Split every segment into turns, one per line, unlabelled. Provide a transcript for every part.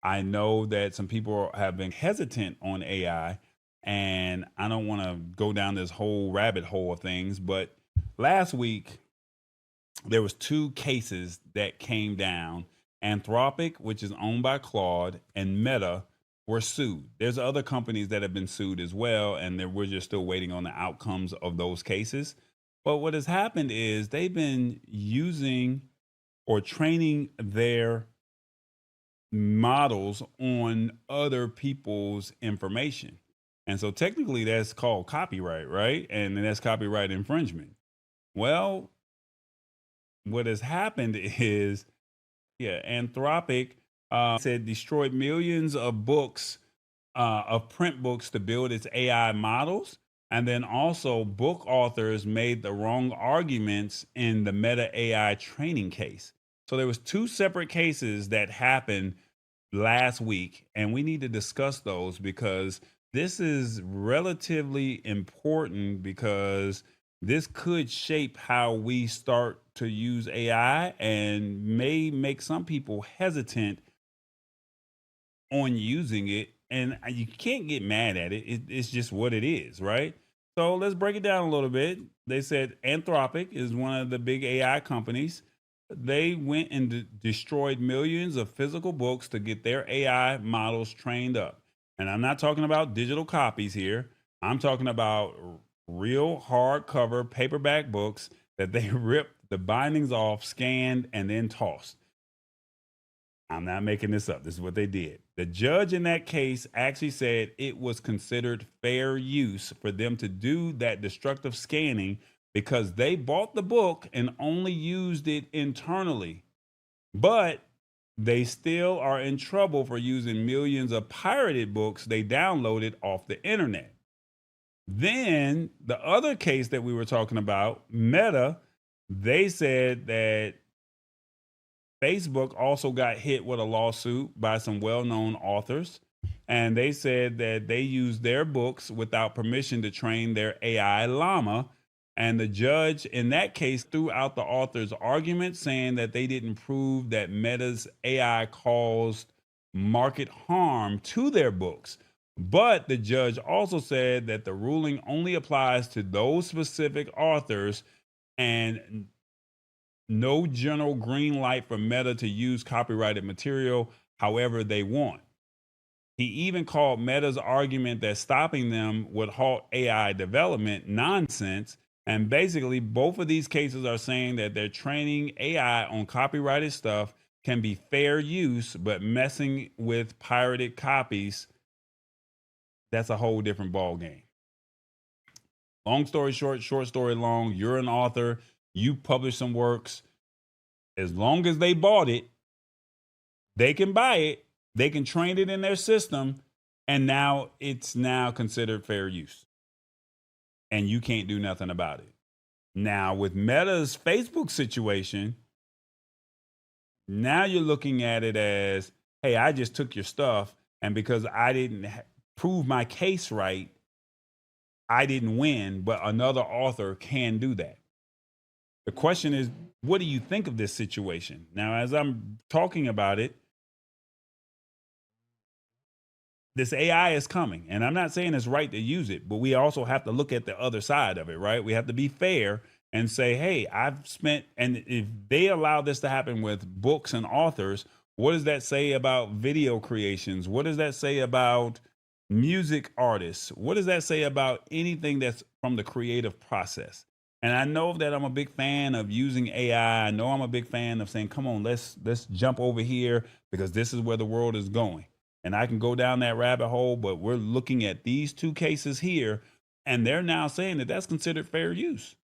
I know that some people have been hesitant on AI, and I don't want to go down this whole rabbit hole of things, but last week there was two cases that came down. Anthropic, which is owned by Claude, and Meta were sued. There's other companies that have been sued as well, and we're just still waiting on the outcomes of those cases. But what has happened is they've been using or training their models on other people's information. And so technically that's called copyright, right? And that's copyright infringement. Well, what has happened is, yeah, Anthropic said destroyed millions of books, of print books to build its AI models. And then also, book authors made the wrong arguments in the Meta AI training case. So there was two separate cases that happened last week, and we need to discuss those because this is relatively important because this could shape how we start to use AI and may make some people hesitant on using it. And you can't get mad at it. It's just what it is, right? So let's break it down a little bit. They said Anthropic is one of the big AI companies. They went and destroyed millions of physical books to get their AI models trained up. And I'm not talking about digital copies here. I'm talking about real hardcover paperback books that they ripped the bindings off, scanned, and then tossed. I'm not making this up. This is what they did. The judge in that case actually said it was considered fair use for them to do that destructive scanning because they bought the book and only used it internally. But they still are in trouble for using millions of pirated books they downloaded off the internet. Then the other case that we were talking about, Meta, they said that Facebook also got hit with a lawsuit by some well known authors. And they said that they used their books without permission to train their AI llama. And the judge in that case threw out the author's argument, saying that they didn't prove that Meta's AI caused market harm to their books. But the judge also said that the ruling only applies to those specific authors and no general green light for Meta to use copyrighted material however they want. He even called Meta's argument that stopping them would halt AI development nonsense. And basically, both of these cases are saying that they're training AI on copyrighted stuff can be fair use, but messing with pirated copies, that's a whole different ball game. Long story short, short story long, you're an author, you publish some works. As long as they bought it, they can buy it, they can train it in their system, and now it's now considered fair use. And you can't do nothing about it. Now, with Meta's Facebook situation, now you're looking at it as, hey, I just took your stuff, and because I didn't prove my case right, I didn't win, but another author can do that. The question is, what do you think of this situation? Now, as I'm talking about it, this AI is coming, and I'm not saying it's right to use it, but we also have to look at the other side of it, right? We have to be fair and say, hey, I've spent, and if they allow this to happen with books and authors, what does that say about video creations? What does that say about music artists? What does that say about anything that's from the creative process? And I know that I'm a big fan of using AI. I know I'm a big fan of saying, come on, let's jump over here because this is where the world is going. And I can go down that rabbit hole, but we're looking at these two cases here, and they're now saying that that's considered fair use.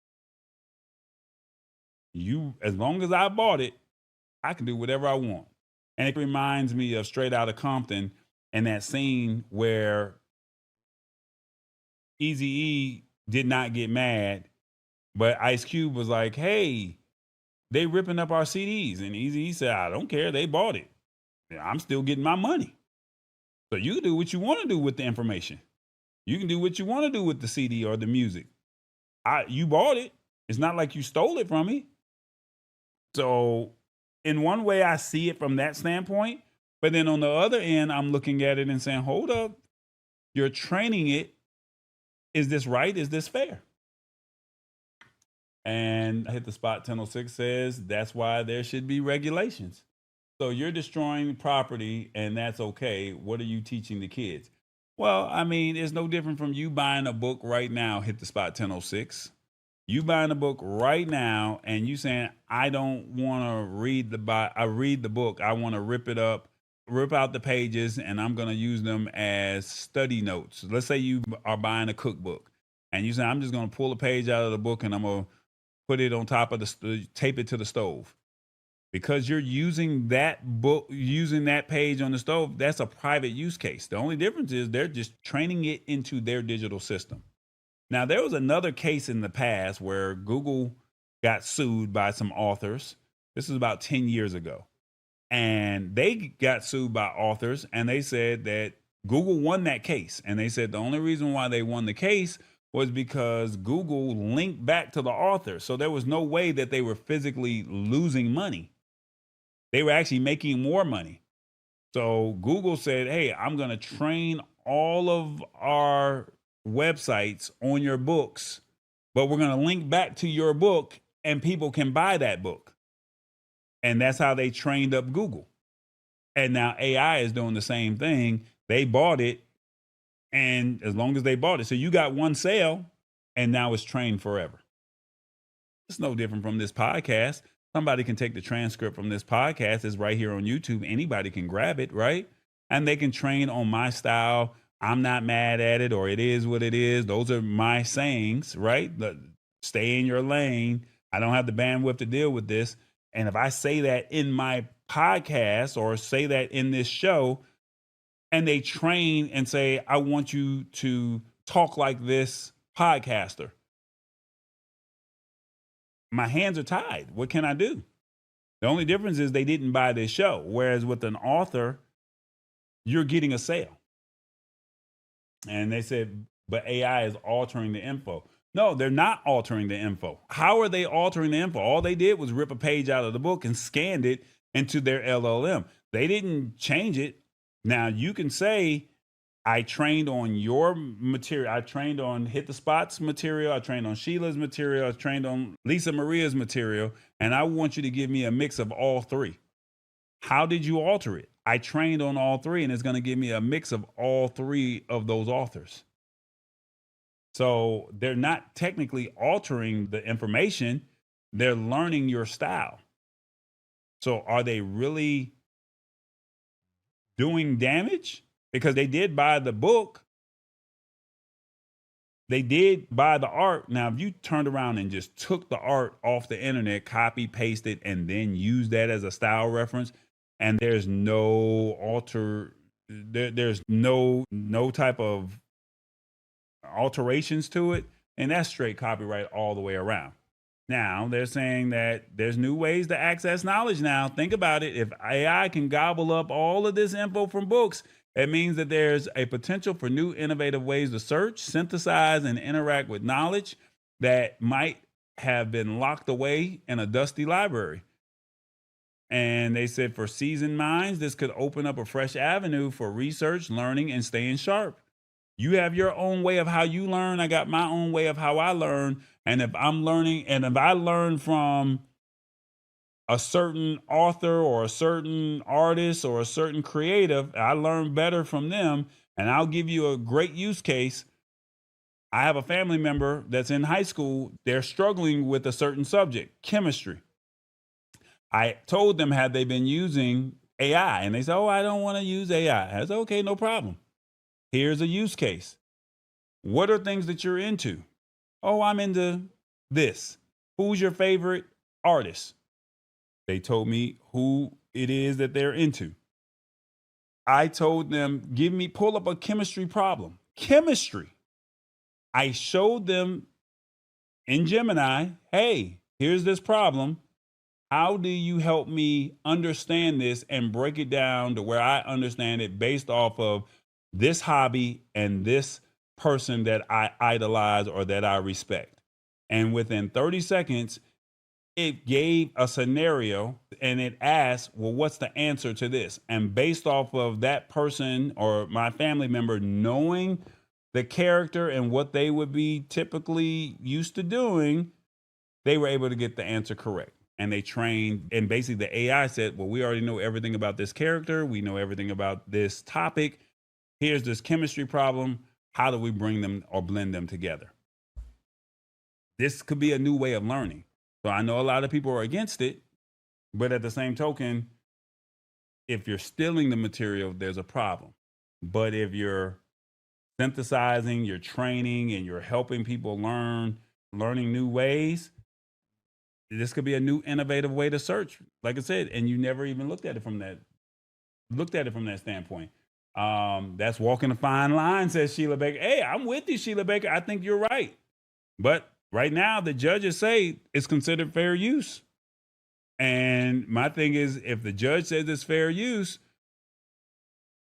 You, as long as I bought it, I can do whatever I want. And it reminds me of Straight Outta Compton and that scene where Eazy-E did not get mad, but Ice Cube was like, hey, they ripping up our CDs. And Eazy-E said, I don't care. They bought it. I'm still getting my money. So you can do what you want to do with the information. You can do what you want to do with the CD or the music. You bought it. It's not like you stole it from me. So in one way, I see it from that standpoint. But then on the other end, I'm looking at it and saying, hold up, you're training it. Is this right? Is this fair? And I hit the spot 1006 says that's why there should be regulations. So you're destroying property and that's okay. What are you teaching the kids? Well, I mean, it's no different from you buying a book right now, hit the spot 1006. You buying a book right now and you saying, I don't want to I read the book. I want to rip it up, rip out the pages, and I'm going to use them as study notes. Let's say you are buying a cookbook and you say, I'm just going to pull a page out of the book and I'm going to put it on top of tape it to the stove. Because you're using that book, using that page on the stove, that's a private use case. The only difference is they're just training it into their digital system. Now, there was another case in the past where Google got sued by some authors. This is about 10 years ago. And they got sued by authors, and they said that Google won that case. And they said the only reason why they won the case was because Google linked back to the author. So there was no way that they were physically losing money. They were actually making more money. So Google said, hey, I'm going to train all of our websites on your books, but we're going to link back to your book and people can buy that book. And that's how they trained up Google. And now AI is doing the same thing. They bought it. And as long as they bought it, so you got one sale and now it's trained forever. It's no different from this podcast. Somebody can take the transcript from this podcast. It's right here on YouTube. Anybody can grab it, right? And they can train on my style. I'm not mad at it, or it is what it is. Those are my sayings, right? Stay in your lane. I don't have the bandwidth to deal with this. And if I say that in my podcast or say that in this show, and they train and say, I want you to talk like this podcaster, my hands are tied. What can I do? The only difference is they didn't buy this show. Whereas with an author, you're getting a sale. And they said, but AI is altering the info. No, they're not altering the info. How are they altering the info? All they did was rip a page out of the book and scanned it into their LLM. They didn't change it. Now you can say, I trained on your material. I trained on Hit the Spots material. I trained on Sheila's material. I trained on Lisa Maria's material. And I want you to give me a mix of all three. How did you alter it? I trained on all three, and it's going to give me a mix of all three of those authors. So they're not technically altering the information. They're learning your style. So are they really doing damage? Because they did buy the book. They did buy the art. Now, if you turned around and just took the art off the internet, copy, pasted, and then used that as a style reference, and there's no there's no type of alterations to it, and that's straight copyright all the way around. Now, they're saying that there's new ways to access knowledge now. Think about it. If AI can gobble up all of this info from books, it means that there's a potential for new innovative ways to search, synthesize, and interact with knowledge that might have been locked away in a dusty library. And they said for seasoned minds, this could open up a fresh avenue for research, learning, and staying sharp. You have your own way of how you learn. I got my own way of how I learn. And if I'm learning, and if I learn from a certain author or a certain artist or a certain creative, I learn better from them. And I'll give you a great use case. I have a family member that's in high school. They're struggling with a certain subject, chemistry. I told them, had they been using AI? And they said, oh, I don't want to use AI. I said, okay, no problem. Here's a use case. What are things that you're into? Oh, I'm into this. Who's your favorite artist? They told me who it is that they're into. I told them, pull up a chemistry problem. Chemistry. I showed them in Gemini, hey, here's this problem. How do you help me understand this and break it down to where I understand it based off of this hobby and this person that I idolize or that I respect? And within 30 seconds, It gave a scenario and it asked, well, what's the answer to this? And based off of that person or my family member knowing the character and what they would be typically used to doing, they were able to get the answer correct. And they trained, and basically the AI said, well, we already know everything about this character. We know everything about this topic. Here's this chemistry problem. How do we bring them or blend them together? This could be a new way of learning. So I know a lot of people are against it, but at the same token, if you're stealing the material, there's a problem. But if you're synthesizing, you're training, and you're helping people learning new ways, this could be a new innovative way to search. Like I said, and you never even looked at it from that standpoint. That's walking a fine line, says Sheila Baker. Hey, I'm with you, Sheila Baker. I think you're right. But right now, the judges say it's considered fair use. And my thing is, if the judge says it's fair use,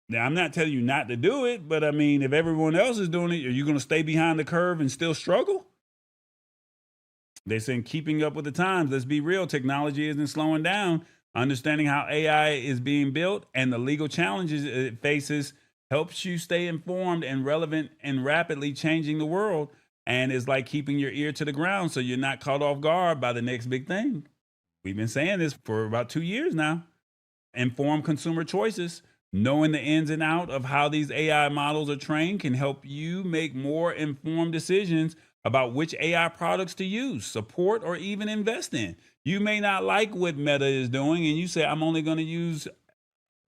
now I'm not telling you not to do it, but I mean, if everyone else is doing it, are you going to stay behind the curve and still struggle? They're saying keeping up with the times. Let's be real. Technology isn't slowing down. Understanding how AI is being built and the legal challenges it faces helps you stay informed and relevant and rapidly changing the world. And it's like keeping your ear to the ground so you're not caught off guard by the next big thing. We've been saying this for about 2 years now. Informed consumer choices. Knowing the ins and out of how these AI models are trained can help you make more informed decisions about which AI products to use, support, or even invest in. You may not like what Meta is doing, and you say, I'm only going to use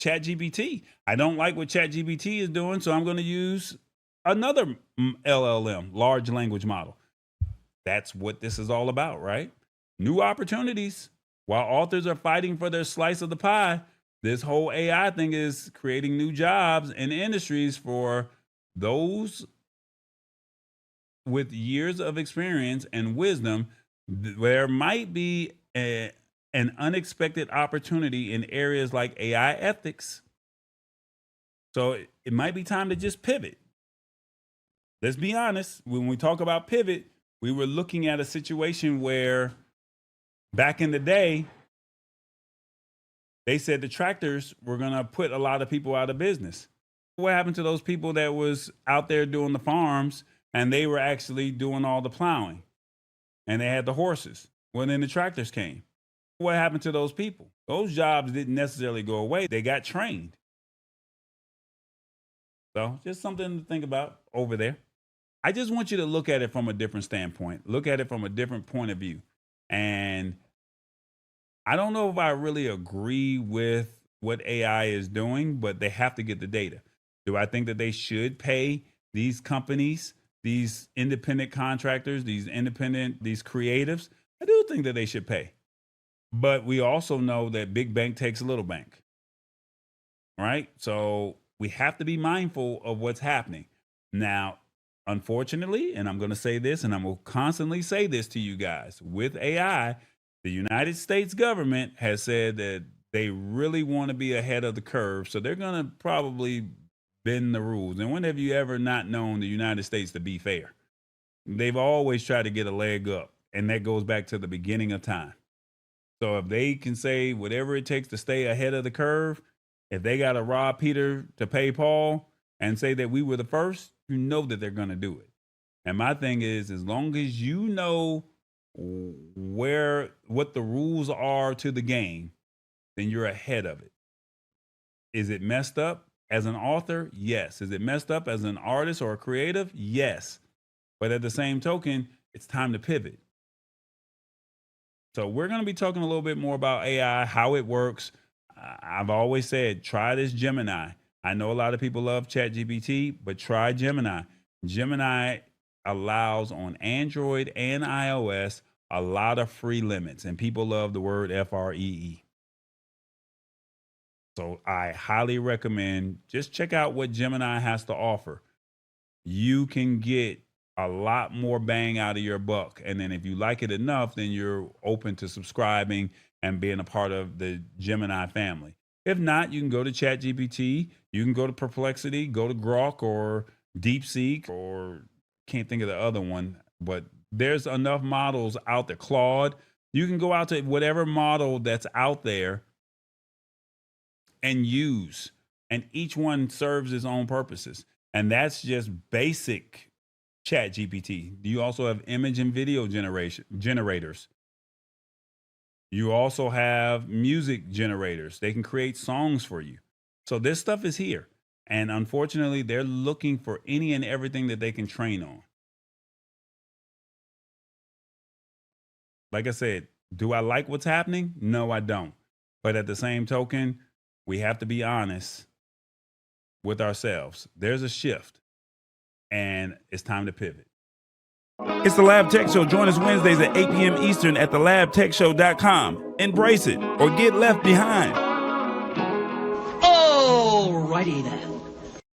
ChatGPT. I don't like what ChatGPT is doing, so I'm going to use another LLM, large language model. That's what this is all about, right? New opportunities. While authors are fighting for their slice of the pie, this whole AI thing is creating new jobs and industries for those with years of experience and wisdom. There might be an unexpected opportunity in areas like AI ethics. So it might be time to just pivot. Let's be honest. When we talk about pivot, we were looking at a situation where back in the day, they said the tractors were going to put a lot of people out of business. What happened to those people that was out there doing the farms and they were actually doing all the plowing and they had the horses? Well, then the tractors came. What happened to those people? Those jobs didn't necessarily go away. They got trained. So just something to think about over there. I just want you to look at it from a different standpoint. Look at it from a different point of view. And I don't know if I really agree with what AI is doing, but they have to get the data. Do I think that they should pay these companies, these independent contractors, these creatives? I do think that they should pay. But we also know that big bank takes little bank, right? So we have to be mindful of what's happening. Now, unfortunately, and I'm going to say this and I'm going to constantly say this to you guys, with AI, the United States government has said that they really want to be ahead of the curve. So they're going to probably bend the rules. And when have you ever not known the United States to be fair? They've always tried to get a leg up. And that goes back to the beginning of time. So if they can say whatever it takes to stay ahead of the curve, if they got to rob Peter to pay Paul and say that we were the first, you know that they're going to do it. And my thing is, as long as you know what the rules are to the game, then you're ahead of it. Is it messed up as an author? Yes. Is it messed up as an artist or a creative? Yes. But at the same token, it's time to pivot. So we're going to be talking a little bit more about AI, how it works. I've always said, try this Gemini. I know a lot of people love ChatGPT, but try Gemini. Gemini allows on Android and iOS a lot of free limits, and people love the word free. So I highly recommend just check out what Gemini has to offer. You can get a lot more bang out of your buck. And then if you like it enough, then you're open to subscribing and being a part of the Gemini family. If not, you can go to ChatGPT, you can go to Perplexity, go to Grok or DeepSeek, or can't think of the other one, but there's enough models out there. Claude, You can go out to whatever model that's out there and use, and each one serves its own purposes. And that's just basic ChatGPT. You also have image and video generators. You also have music generators. They can create songs for you. So this stuff is here. And unfortunately, they're looking for any and everything that they can train on. Like I said, do I like what's happening? No, I don't. But at the same token, we have to be honest with ourselves. There's a shift, and it's time to pivot. It's the Lab Tech Show. Join us Wednesdays at 8 p.m. Eastern at thelabtechshow.com. Embrace it or get left behind.
Alrighty then.